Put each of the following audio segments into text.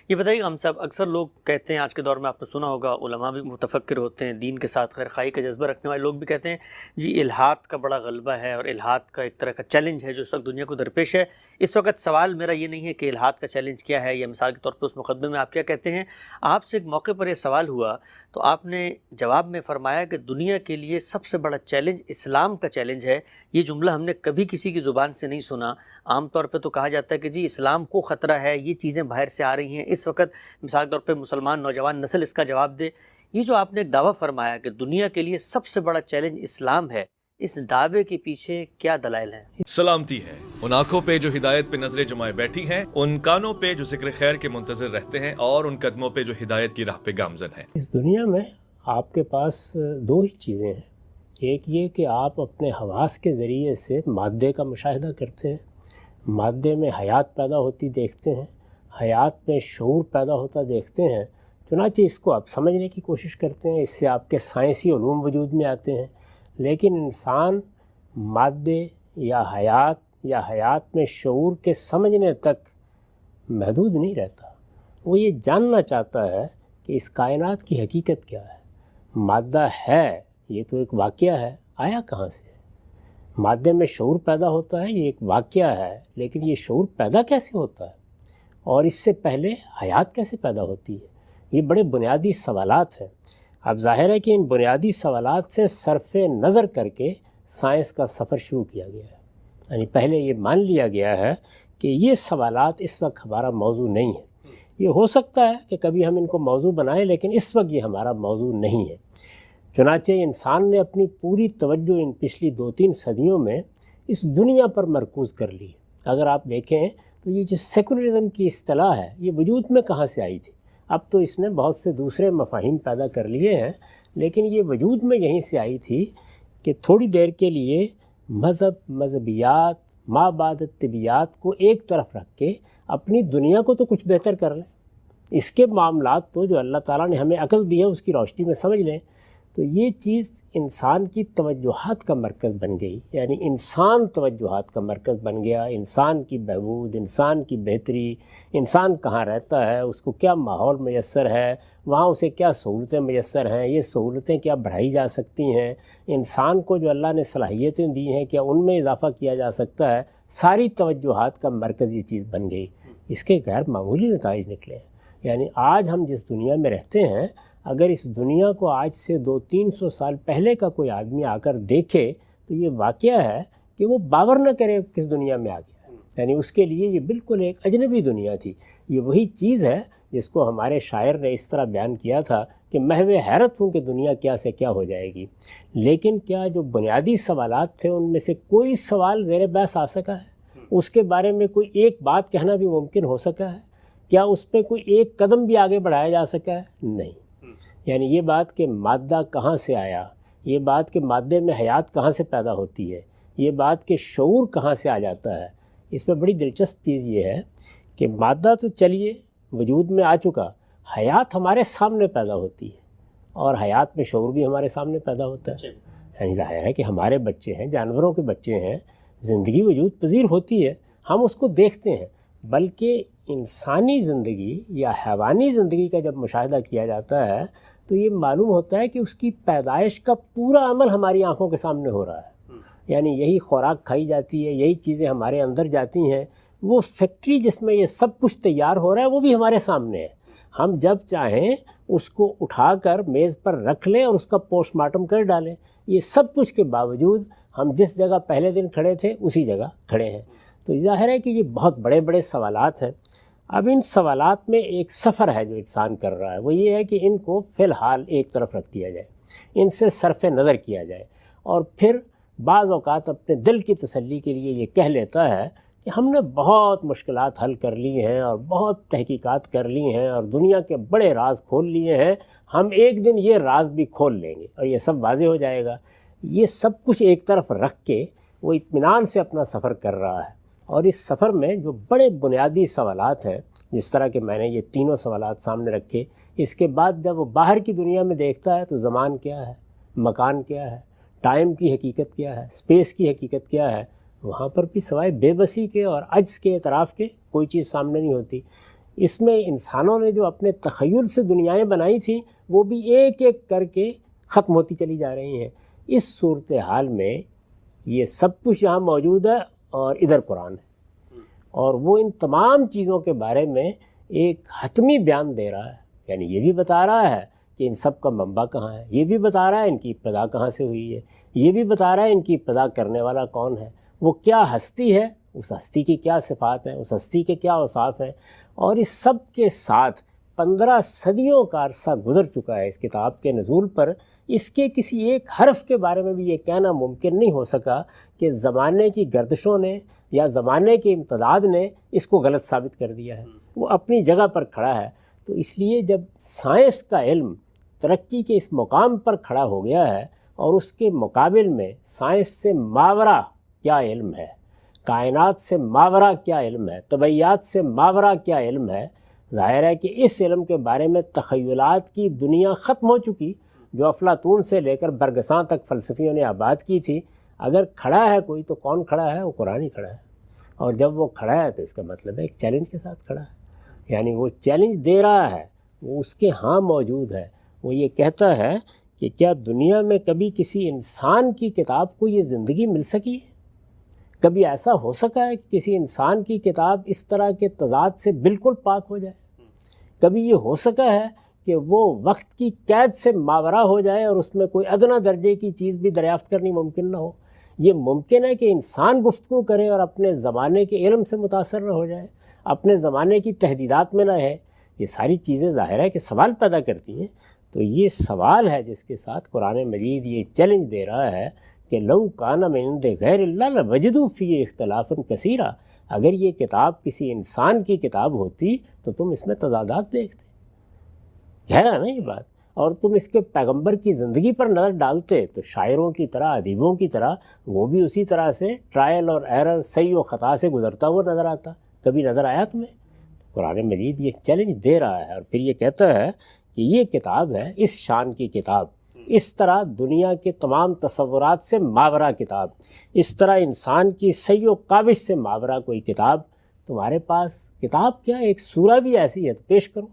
یہ بتائیے ہم صاحب، اکثر لوگ کہتے ہیں، آج کے دور میں آپ نے سنا ہوگا، علماء بھی متفکر ہوتے ہیں، دین کے ساتھ خیرخواہی کا جذبہ رکھنے والے لوگ بھی کہتے ہیں جی الحاد کا بڑا غلبہ ہے اور الحاد کا ایک طرح کا چیلنج ہے جو اس وقت دنیا کو درپیش ہے۔ اس وقت سوال میرا یہ نہیں ہے کہ الحاد کا چیلنج کیا ہے، یا مثال کے طور پر اس مقدمے میں آپ کیا کہتے ہیں۔ آپ سے ایک موقع پر یہ سوال ہوا تو آپ نے جواب میں فرمایا کہ دنیا کے لیے سب سے بڑا چیلنج اسلام کا چیلنج ہے۔ یہ جملہ ہم نے کبھی کسی کی زبان سے نہیں سنا۔ عام طور پہ تو کہا جاتا ہے کہ جی اسلام کو خطرہ ہے، یہ چیزیں باہر سے آ رہی ہیں، اس وقت مثال کے طور پہ مسلمان نوجوان نسل اس کا جواب دے۔ یہ جو آپ نے ایک دعویٰ فرمایا کہ دنیا کے لیے سب سے بڑا چیلنج اسلام ہے، اس دعوے کے پیچھے کیا دلائل ہیں؟ سلامتی ہے ان آنکھوں پہ جو ہدایت پہ نظریں جمائے بیٹھی ہیں، ان کانوں پہ جو ذکر خیر کے منتظر رہتے ہیں، اور ان قدموں پہ جو ہدایت کی راہ پہ گامزن ہیں۔ اس دنیا میں آپ کے پاس دو ہی چیزیں ہیں، ایک یہ کہ آپ اپنے حواس کے ذریعے سے مادے کا مشاہدہ کرتے ہیں، مادے میں حیات پیدا ہوتی دیکھتے ہیں، حیات میں شعور پیدا ہوتا دیکھتے ہیں، چنانچہ اس کو آپ سمجھنے کی کوشش کرتے ہیں، اس سے آپ کے سائنسی علوم وجود میں آتے ہیں۔ لیکن انسان مادے یا حیات میں شعور کے سمجھنے تک محدود نہیں رہتا، وہ یہ جاننا چاہتا ہے کہ اس کائنات کی حقیقت کیا ہے۔ مادہ ہے، یہ تو ایک واقعہ ہے، آیا کہاں سے؟ مادے میں شعور پیدا ہوتا ہے، یہ ایک واقعہ ہے، لیکن یہ شعور پیدا کیسے ہوتا ہے؟ اور اس سے پہلے حیات کیسے پیدا ہوتی ہے؟ یہ بڑے بنیادی سوالات ہیں۔ اب ظاہر ہے کہ ان بنیادی سوالات سے صرف نظر کر کے سائنس کا سفر شروع کیا گیا ہے۔ یعنی پہلے یہ مان لیا گیا ہے کہ یہ سوالات اس وقت ہمارا موضوع نہیں ہے۔ یہ ہو سکتا ہے کہ کبھی ہم ان کو موضوع بنائیں، لیکن اس وقت یہ ہمارا موضوع نہیں ہے۔ چنانچہ انسان نے اپنی پوری توجہ ان پچھلی 2-3 صدیوں میں اس دنیا پر مرکوز کر لی۔ اگر آپ دیکھیں تو یہ جو سیکولرزم کی اصطلاح ہے، یہ وجود میں کہاں سے آئی تھی؟ اب تو اس نے بہت سے دوسرے مفاہیم پیدا کر لیے ہیں، لیکن یہ وجود میں یہیں سے آئی تھی کہ تھوڑی دیر کے لیے مذہبیات، مابعد طبیعیات کو ایک طرف رکھ کے اپنی دنیا کو تو کچھ بہتر کر لیں، اس کے معاملات تو جو اللہ تعالیٰ نے ہمیں عقل دی ہے اس کی روشنی میں سمجھ لیں۔ تو یہ چیز انسان کی توجہات کا مرکز بن گئی، یعنی انسان توجہات کا مرکز بن گیا۔ انسان کی بہبود، انسان کی بہتری، انسان کہاں رہتا ہے، اس کو کیا ماحول میسر ہے، وہاں اسے کیا سہولتیں میسر ہیں، یہ سہولتیں کیا بڑھائی جا سکتی ہیں، انسان کو جو اللہ نے صلاحیتیں دی ہیں کیا ان میں اضافہ کیا جا سکتا ہے، ساری توجہات کا مرکز یہ چیز بن گئی۔ اس کے غیر معمولی نتائج نکلے ہیں۔ یعنی آج ہم جس دنیا میں رہتے ہیں، اگر اس دنیا کو آج سے 200-300 سال پہلے کا کوئی آدمی آ کر دیکھے تو یہ واقعہ ہے کہ وہ باور نہ کرے کس دنیا میں آ گیا ہے۔ یعنی اس کے لیے یہ بالکل ایک اجنبی دنیا تھی۔ یہ وہی چیز ہے جس کو ہمارے شاعر نے اس طرح بیان کیا تھا کہ محو حیرت ہوں کہ دنیا کیا سے کیا ہو جائے گی۔ لیکن کیا جو بنیادی سوالات تھے ان میں سے کوئی سوال زیر بحث آ سکا ہے؟ اس کے بارے میں کوئی ایک بات کہنا بھی ممکن ہو سکا ہے؟ کیا اس پہ کوئی ایک قدم بھی آگے بڑھایا جا سکا ہے؟ نہیں۔ یعنی یہ بات کہ مادہ کہاں سے آیا، یہ بات کہ مادے میں حیات کہاں سے پیدا ہوتی ہے، یہ بات کہ شعور کہاں سے آ جاتا ہے، اس میں بڑی دلچسپ چیز یہ ہے کہ مادہ تو چلیے وجود میں آ چکا، حیات ہمارے سامنے پیدا ہوتی ہے، اور حیات میں شعور بھی ہمارے سامنے پیدا ہوتا ہے۔ یعنی ظاہر ہے کہ ہمارے بچے ہیں، جانوروں کے بچے ہیں، زندگی وجود پذیر ہوتی ہے، ہم اس کو دیکھتے ہیں، بلکہ انسانی زندگی یا حیوانی زندگی کا جب مشاہدہ کیا جاتا ہے تو یہ معلوم ہوتا ہے کہ اس کی پیدائش کا پورا عمل ہماری آنکھوں کے سامنے ہو رہا ہے۔ یعنی یہی خوراک کھائی جاتی ہے، یہی چیزیں ہمارے اندر جاتی ہیں، وہ فیکٹری جس میں یہ سب کچھ تیار ہو رہا ہے وہ بھی ہمارے سامنے ہے۔ ہم جب چاہیں اس کو اٹھا کر میز پر رکھ لیں اور اس کا پوسٹ مارٹم کر ڈالیں۔ یہ سب کچھ کے باوجود ہم جس جگہ پہلے دن کھڑے تھے اسی جگہ کھڑے ہیں۔ تو ظاہر ہے کہ یہ بہت بڑے بڑے سوالات ہیں۔ اب ان سوالات میں ایک سفر ہے جو انسان کر رہا ہے، وہ یہ ہے کہ ان کو فی الحال ایک طرف رکھ دیا جائے، ان سے صرف نظر کیا جائے، اور پھر بعض اوقات اپنے دل کی تسلی کے لیے یہ کہہ لیتا ہے کہ ہم نے بہت مشکلات حل کر لی ہیں اور بہت تحقیقات کر لی ہیں اور دنیا کے بڑے راز کھول لیے ہیں، ہم ایک دن یہ راز بھی کھول لیں گے اور یہ سب واضح ہو جائے گا۔ یہ سب کچھ ایک طرف رکھ کے وہ اطمینان سے اپنا سفر کر رہا ہے، اور اس سفر میں جو بڑے بنیادی سوالات ہیں، جس طرح کہ میں نے یہ تینوں سوالات سامنے رکھے، اس کے بعد جب وہ باہر کی دنیا میں دیکھتا ہے تو زمان کیا ہے، مکان کیا ہے، ٹائم کی حقیقت کیا ہے، اسپیس کی حقیقت کیا ہے، وہاں پر بھی سوائے بے بسی کے اور عجز کے اعتراف کے کوئی چیز سامنے نہیں ہوتی۔ اس میں انسانوں نے جو اپنے تخیل سے دنیایں بنائی تھیں وہ بھی ایک ایک کر کے ختم ہوتی چلی جا رہی ہیں۔ اس صورتحال میں یہ سب کچھ یہاں موجود ہے اور ادھر قرآن ہے، اور وہ ان تمام چیزوں کے بارے میں ایک حتمی بیان دے رہا ہے، یعنی یہ بھی بتا رہا ہے کہ ان سب کا منبع کہاں ہے، یہ بھی بتا رہا ہے ان کی ابتدا کہاں سے ہوئی ہے، یہ بھی بتا رہا ہے ان کی ابتدا کرنے والا کون ہے، وہ کیا ہستی ہے، اس ہستی کی کیا صفات ہیں، اس ہستی کے کیا اوصاف ہیں۔ اور اس سب کے ساتھ 15 صدیوں کا عرصہ گزر چکا ہے اس کتاب کے نزول پر، اس کے کسی ایک حرف کے بارے میں بھی یہ کہنا ممکن نہیں ہو سکا کہ زمانے کی گردشوں نے یا زمانے کے امتداد نے اس کو غلط ثابت کر دیا ہے، وہ اپنی جگہ پر کھڑا ہے۔ تو اس لیے جب سائنس کا علم ترقی کے اس مقام پر کھڑا ہو گیا ہے اور اس کے مقابل میں سائنس سے ماورا کیا علم ہے، کائنات سے ماورا کیا علم ہے، طبعیات سے ماورا کیا علم ہے، ظاہر ہے کہ اس علم کے بارے میں تخیلات کی دنیا ختم ہو چکی جو افلاطون سے لے کر برگساں تک فلسفیوں نے آباد کی تھی۔ اگر کھڑا ہے کوئی تو کون کھڑا ہے؟ وہ قرآن ہی کھڑا ہے، اور جب وہ کھڑا ہے تو اس کا مطلب ہے ایک چیلنج کے ساتھ کھڑا ہے، یعنی وہ چیلنج دے رہا ہے، وہ اس کے ہاں موجود ہے۔ وہ یہ کہتا ہے کہ کیا دنیا میں کبھی کسی انسان کی کتاب کو یہ زندگی مل سکی ہے؟ کبھی ایسا ہو سکا ہے کہ کسی انسان کی کتاب اس طرح کے تضاد سے بالکل پاک ہو جائے؟ کبھی یہ ہو سکا ہے کہ وہ وقت کی قید سے ماورا ہو جائے اور اس میں کوئی ادنیٰ درجے کی چیز بھی دریافت کرنی ممکن نہ ہو؟ یہ ممکن ہے کہ انسان گفتگو کرے اور اپنے زمانے کے علم سے متاثر نہ ہو جائے، اپنے زمانے کی تحدیدات میں نہ ہے؟ یہ ساری چیزیں ظاہر ہے کہ سوال پیدا کرتی ہیں۔ تو یہ سوال ہے جس کے ساتھ قرآن مجید یہ چیلنج دے رہا ہے کہ لو کان من عند غیر اللہ لوجدوا فیہ اختلافا کثیرا، اگر یہ کتاب کسی انسان کی کتاب ہوتی تو تم اس میں تضادات دیکھتے۔ گہرا نا یہ بات؟ اور تم اس کے پیغمبر کی زندگی پر نظر ڈالتے تو شاعروں کی طرح، ادیبوں کی طرح وہ بھی اسی طرح سے ٹرائل اور ایرر، صحیح و خطا سے گزرتا ہوا نظر آتا۔ کبھی نظر آیا تمہیں؟ قرآن مجید یہ چیلنج دے رہا ہے، اور پھر یہ کہتا ہے کہ یہ کتاب ہے اس شان کی کتاب، اس طرح دنیا کے تمام تصورات سے ماورا کتاب، اس طرح انسان کی صحیح و کاوش سے ماورا کوئی کتاب تمہارے پاس کتاب کیا ایک سورہ بھی ایسی ہے تو پیش کرو۔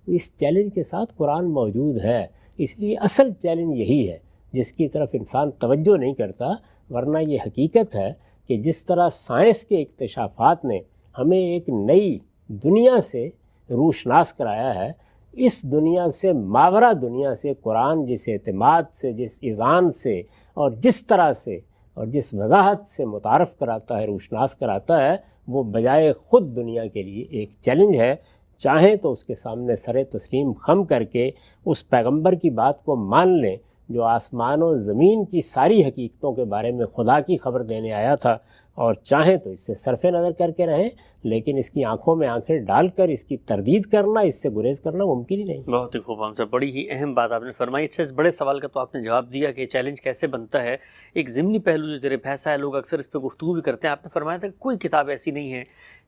اس چیلنج کے ساتھ قرآن موجود ہے، اس لیے اصل چیلنج یہی ہے جس کی طرف انسان توجہ نہیں کرتا، ورنہ یہ حقیقت ہے کہ جس طرح سائنس کے اکتشافات نے ہمیں ایک نئی دنیا سے روشناس کرایا ہے، اس دنیا سے ماورا دنیا سے قرآن جس اعتماد سے، جس اذعان سے اور جس طرح سے اور جس وضاحت سے متعارف کراتا ہے، روشناس کراتا ہے، وہ بجائے خود دنیا کے لیے ایک چیلنج ہے۔ چاہیں تو اس کے سامنے سر تسلیم خم کر کے اس پیغمبر کی بات کو مان لیں جو آسمان و زمین کی ساری حقیقتوں کے بارے میں خدا کی خبر دینے آیا تھا، اور چاہیں تو اس سے صرف نظر کر کے رہیں، لیکن اس کی آنکھوں میں آنکھیں ڈال کر اس کی تردید کرنا، اس سے گریز کرنا ممکن ہی نہیں۔ بہت ہی خوب، ہم سے بڑی ہی اہم بات آپ نے فرمائی۔ اچھا، اس بڑے سوال کا تو آپ نے جواب دیا کہ چیلنج کیسے بنتا ہے۔ ایک ضمنی پہلو جو زیر بحث ہے، لوگ اکثر اس پہ گفتگو بھی کرتے ہیں۔ آپ نے فرمایا تھا کہ کوئی کتاب ایسی نہیں ہے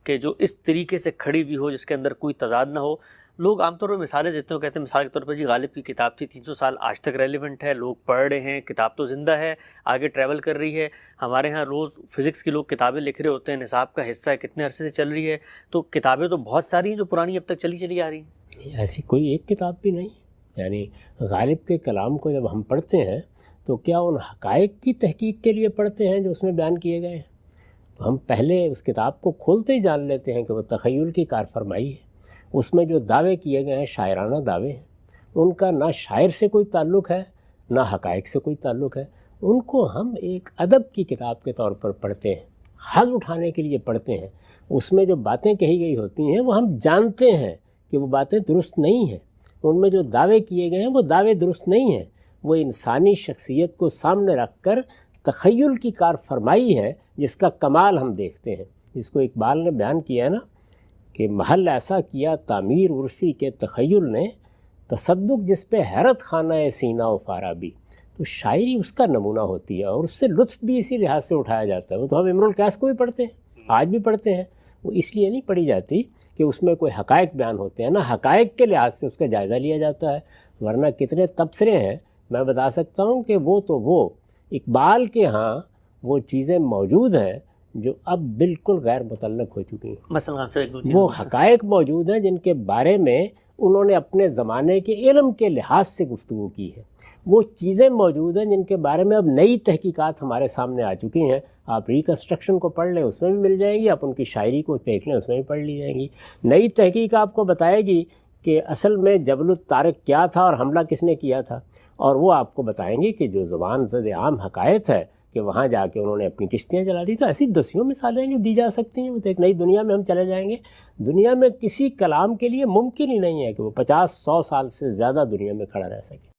کہ جو اس طریقے سے کھڑی ہوئی ہو، جس کے اندر کوئی تضاد نہ ہو۔ لوگ عام طور پر مثالیں دیتے ہیں، کہتے ہیں مثال کے طور پر جی غالب کی کتاب تھی 300 سال آج تک ریلیونٹ ہے، لوگ پڑھ رہے ہیں، کتاب تو زندہ ہے، آگے ٹریول کر رہی ہے۔ ہمارے ہاں روز فزکس کے لوگ کتابیں لکھ رہے ہوتے ہیں، نصاب کا حصہ ہے، کتنے عرصے سے چل رہی ہے۔ تو کتابیں تو بہت ساری ہیں جو پرانی اب تک چلی آ رہی ہیں۔ ایسی کوئی ایک کتاب بھی نہیں، یعنی غالب کے کلام کو جب ہم پڑھتے ہیں تو کیا ان حقائق کی تحقیق کے لیے پڑھتے ہیں جو اس میں بیان کیے گئے ہیں؟ تو ہم پہلے اس کتاب کو کھولتے ہی جان لیتے ہیں کہ وہ تخیل کی کار فرمائی ہے۔ اس میں جو دعوے کیے گئے ہیں شاعرانہ دعوے ہیں، ان کا نہ شاعر سے کوئی تعلق ہے نہ حقائق سے کوئی تعلق ہے۔ ان کو ہم ایک ادب کی کتاب کے طور پر پڑھتے ہیں، حظ اٹھانے کے لیے پڑھتے ہیں۔ اس میں جو باتیں کہی گئی ہوتی ہیں وہ ہم جانتے ہیں کہ وہ باتیں درست نہیں ہیں، ان میں جو دعوے کیے گئے ہیں وہ دعوے درست نہیں ہیں۔ وہ انسانی شخصیت کو سامنے رکھ کر تخیل کی کار فرمائی ہے جس کا کمال ہم دیکھتے ہیں، جس کو اقبال نے بیان کیا ہے نا کہ محل ایسا کیا تعمیر عرفی کے تخیل نے، تصدق جس پہ حیرت خانہ سینہ و فارابی۔ تو شاعری اس کا نمونہ ہوتی ہے، اور اس سے لطف بھی اسی لحاظ سے اٹھایا جاتا ہے۔ وہ تو ہم امرؤ القیس کو بھی پڑھتے ہیں، آج بھی پڑھتے ہیں۔ وہ اس لیے نہیں پڑھی جاتی کہ اس میں کوئی حقائق بیان ہوتے ہیں، نہ حقائق کے لحاظ سے اس کا جائزہ لیا جاتا ہے، ورنہ کتنے تبصرے ہیں۔ میں بتا سکتا ہوں کہ وہ اقبال کے ہاں وہ چیزیں موجود ہیں جو اب بالکل غیر متعلق ہو چکی ہیں۔ مثلا آپ سے ایک دو چیز وہ حقائق موجود ہیں جن کے بارے میں انہوں نے اپنے زمانے کے علم کے لحاظ سے گفتگو کی ہے، وہ چیزیں موجود ہیں جن کے بارے میں اب نئی تحقیقات ہمارے سامنے آ چکی ہیں۔ آپ ریکنسٹرکشن کو پڑھ لیں، اس میں بھی مل جائیں گی، آپ ان کی شاعری کو دیکھ لیں، اس میں بھی پڑھ لی جائیں گی۔ نئی تحقیق آپ کو بتائے گی کہ اصل میں جبل الطارق کیا تھا اور حملہ کس نے کیا تھا، اور وہ آپ کو بتائیں گی کہ جو زبان زد عام حقائق ہے کہ وہاں جا کے انہوں نے اپنی کشتیاں چلا دی۔ تو ایسی دسیوں مثالیں جو دی جا سکتی ہیں، وہ تو ایک نئی دنیا میں ہم چلے جائیں گے۔ دنیا میں کسی کلام کے لیے ممکن ہی نہیں ہے کہ وہ 50-100 سال سے زیادہ دنیا میں کھڑا رہ سکے۔